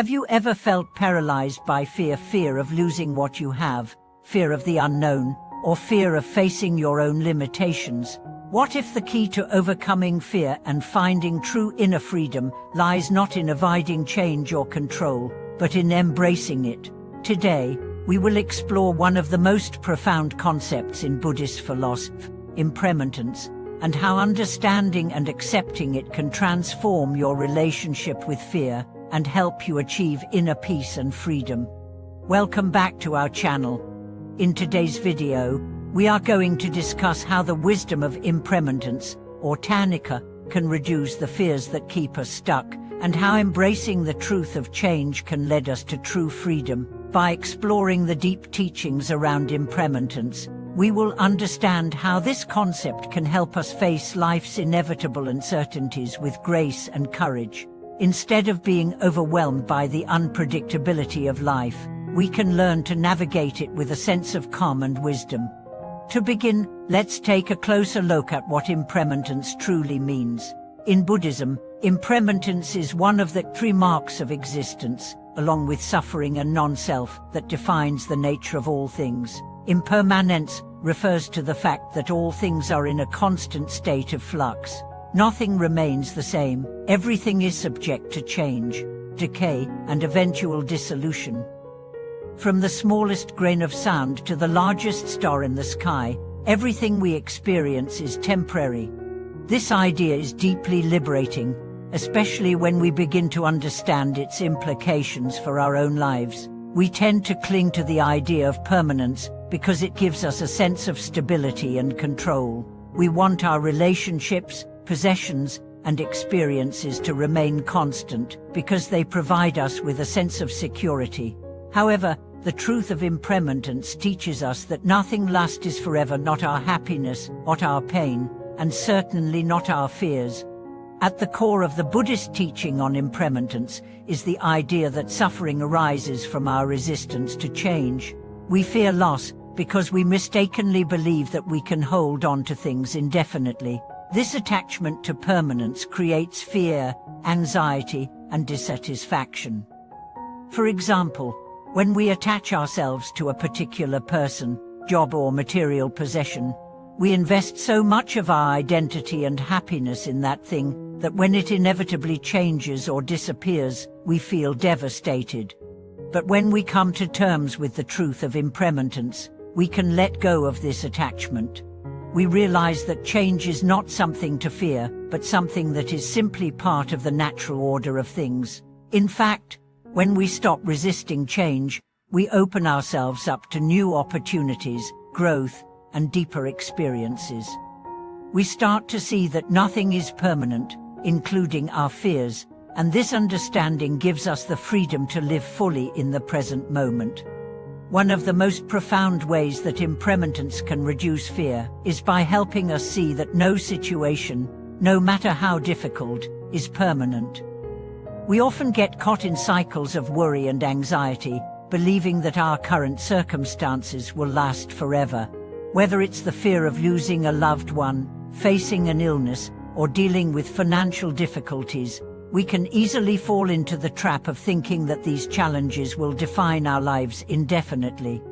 Have you ever felt paralyzed by fear? Fear of losing what you have, fear of the unknown, or fear of facing your own limitations? What if the key to overcoming fear and finding true inner freedom lies not in avoiding change or control, but in embracing it? Today, we will explore one of the most profound concepts in Buddhist philosophy, impermanence, and how understanding and accepting it can transform your relationship with fear and help you achieve inner peace and freedom. Welcome back to our channel. In today's video, we are going to discuss how the wisdom of impermanence, or Tanika, can reduce the fears that keep us stuck, and how embracing the truth of change can lead us to true freedom. By exploring the deep teachings around impermanence, we will understand how this concept can help us face life's inevitable uncertainties with grace and courage. Instead of being overwhelmed by the unpredictability of life, we can learn to navigate it with a sense of calm and wisdom. To begin, let's take a closer look at what impermanence truly means. In Buddhism, impermanence is one of the three marks of existence, along with suffering and non-self, that defines the nature of all things. Impermanence refers to the fact that all things are in a constant state of flux. Nothing remains the same. Everything is subject to change, decay, and eventual dissolution. From the smallest grain of sand to the largest star in the sky, everything we experience is temporary. This idea is deeply liberating, especially when we begin to understand its implications for our own lives. We tend to cling to the idea of permanence because it gives us a sense of stability and control. We want our relationships, possessions, and experiences to remain constant because they provide us with a sense of security. However, the truth of impermanence teaches us that nothing lasts forever, not our happiness, not our pain, and certainly not our fears. At the core of the Buddhist teaching on impermanence is the idea that suffering arises from our resistance to change. We fear loss because we mistakenly believe that we can hold on to things indefinitely. This attachment to permanence creates fear, anxiety, and dissatisfaction. For example, when we attach ourselves to a particular person, job, or material possession, we invest so much of our identity and happiness in that thing that when it inevitably changes or disappears, we feel devastated. But when we come to terms with the truth of impermanence, we can let go of this attachment. We realize that change is not something to fear, but something that is simply part of the natural order of things. In fact, when we stop resisting change, we open ourselves up to new opportunities, growth, and deeper experiences. We start to see that nothing is permanent, including our fears, and this understanding gives us the freedom to live fully in the present moment. One of the most profound ways that impermanence can reduce fear is by helping us see that no situation, no matter how difficult, is permanent. We often get caught in cycles of worry and anxiety, believing that our current circumstances will last forever. Whether it's the fear of losing a loved one, facing an illness, or dealing with financial difficulties, we can easily fall into the trap of thinking that these challenges will define our lives indefinitely.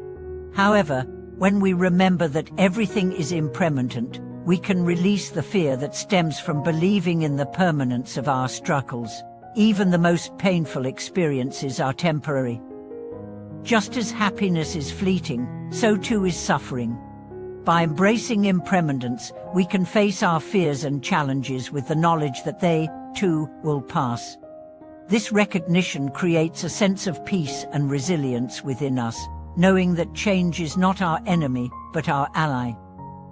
However, when we remember that everything is impermanent, we can release the fear that stems from believing in the permanence of our struggles. Even the most painful experiences are temporary. Just as happiness is fleeting, so too is suffering. By embracing impermanence, we can face our fears and challenges with the knowledge that they, too, will pass. This recognition creates a sense of peace and resilience within us, knowing that change is not our enemy, but our ally.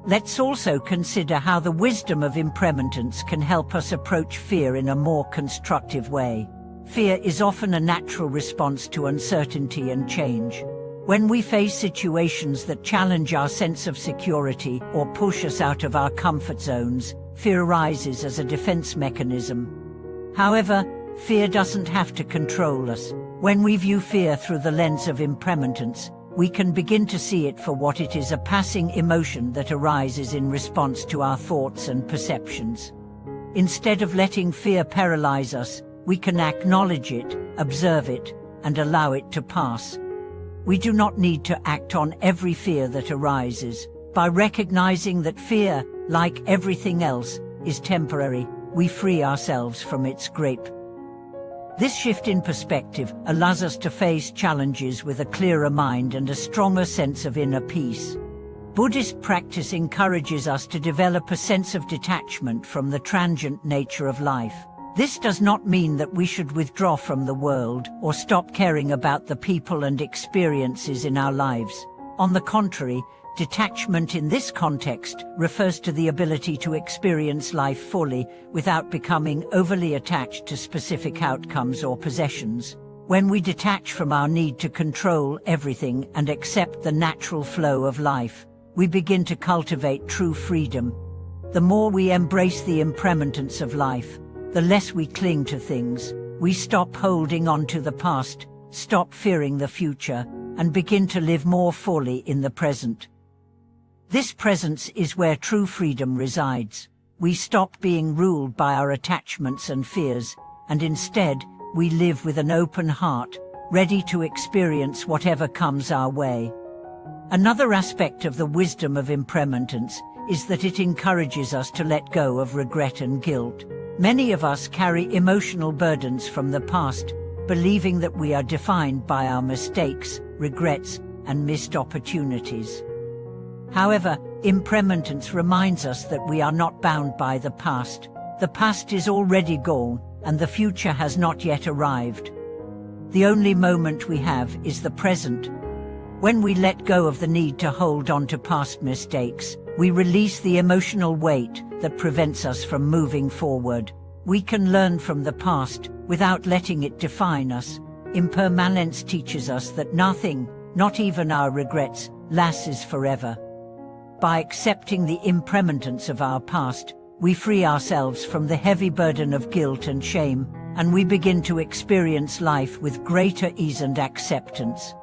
Let's also consider how the wisdom of impermanence can help us approach fear in a more constructive way. Fear is often a natural response to uncertainty and change. When we face situations that challenge our sense of security or push us out of our comfort zones, fear arises as a defense mechanism. However, fear doesn't have to control us. When we view fear through the lens of impermanence, we can begin to see it for what it is: a passing emotion that arises in response to our thoughts and perceptions. Instead of letting fear paralyze us, We can acknowledge it, observe it, and allow it to pass. We do not need to act on every fear that arises. By recognizing that fear, like everything else, is temporary, we free ourselves from its grip. This shift in perspective allows us to face challenges with a clearer mind and a stronger sense of inner peace. Buddhist practice encourages us to develop a sense of detachment from the transient nature of life. This does not mean that we should withdraw from the world or stop caring about the people and experiences in our lives. On the contrary, detachment in this context refers to the ability to experience life fully without becoming overly attached to specific outcomes or possessions. When we detach from our need to control everything and accept the natural flow of life, we begin to cultivate true freedom. The more we embrace the impermanence of life, the less we cling to things. We stop holding on to the past, stop fearing the future, and begin to live more fully in the present. This presence is where true freedom resides. We stop being ruled by our attachments and fears, and instead, we live with an open heart, ready to experience whatever comes our way. Another aspect of the wisdom of impermanence is that it encourages us to let go of regret and guilt. Many of us carry emotional burdens from the past, believing that we are defined by our mistakes, regrets, and missed opportunities. However, impermanence reminds us that we are not bound by the past. The past is already gone, and the future has not yet arrived. The only moment we have is the present. When we let go of the need to hold on to past mistakes, we release the emotional weight that prevents us from moving forward. We can learn from the past without letting it define us. Impermanence teaches us that nothing, not even our regrets, lasts forever. By accepting the impermanence of our past, we free ourselves from the heavy burden of guilt and shame, and we begin to experience life with greater ease and acceptance.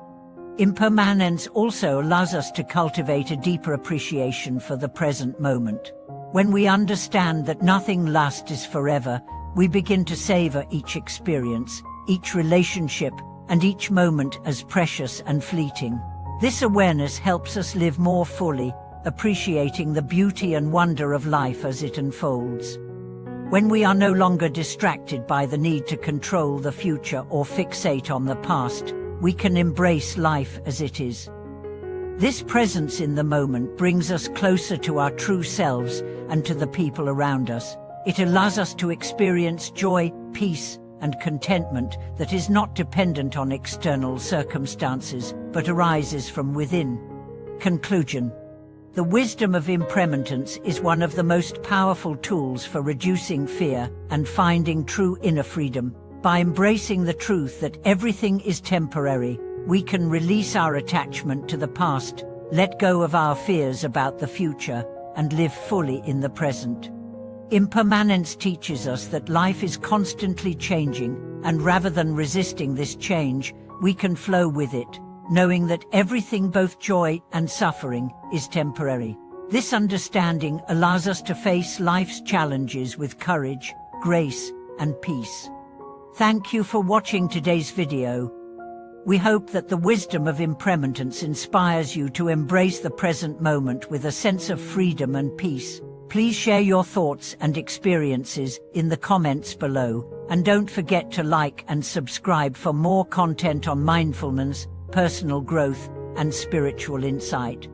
Impermanence also allows us to cultivate a deeper appreciation for the present moment. When we understand that nothing lasts forever, we begin to savor each experience, each relationship, and each moment as precious and fleeting. This awareness helps us live more fully, appreciating the beauty and wonder of life as it unfolds. When we are no longer distracted by the need to control the future or fixate on the past, we can embrace life as it is. This presence in the moment brings us closer to our true selves and to the people around us. It allows us to experience joy, peace, and contentment that is not dependent on external circumstances, but arises from within. Conclusion. The wisdom of impermanence is one of the most powerful tools for reducing fear and finding true inner freedom. By embracing the truth that everything is temporary, we can release our attachment to the past, let go of our fears about the future, and live fully in the present. Impermanence teaches us that life is constantly changing, and rather than resisting this change, we can flow with it, knowing that everything, both joy and suffering, is temporary. This understanding allows us to face life's challenges with courage, grace, and peace. Thank you for watching today's video. We hope that the wisdom of impermanence inspires you to embrace the present moment with a sense of freedom and peace. Please share your thoughts and experiences in the comments below, and don't forget to like and subscribe for more content on mindfulness, personal growth, and spiritual insight.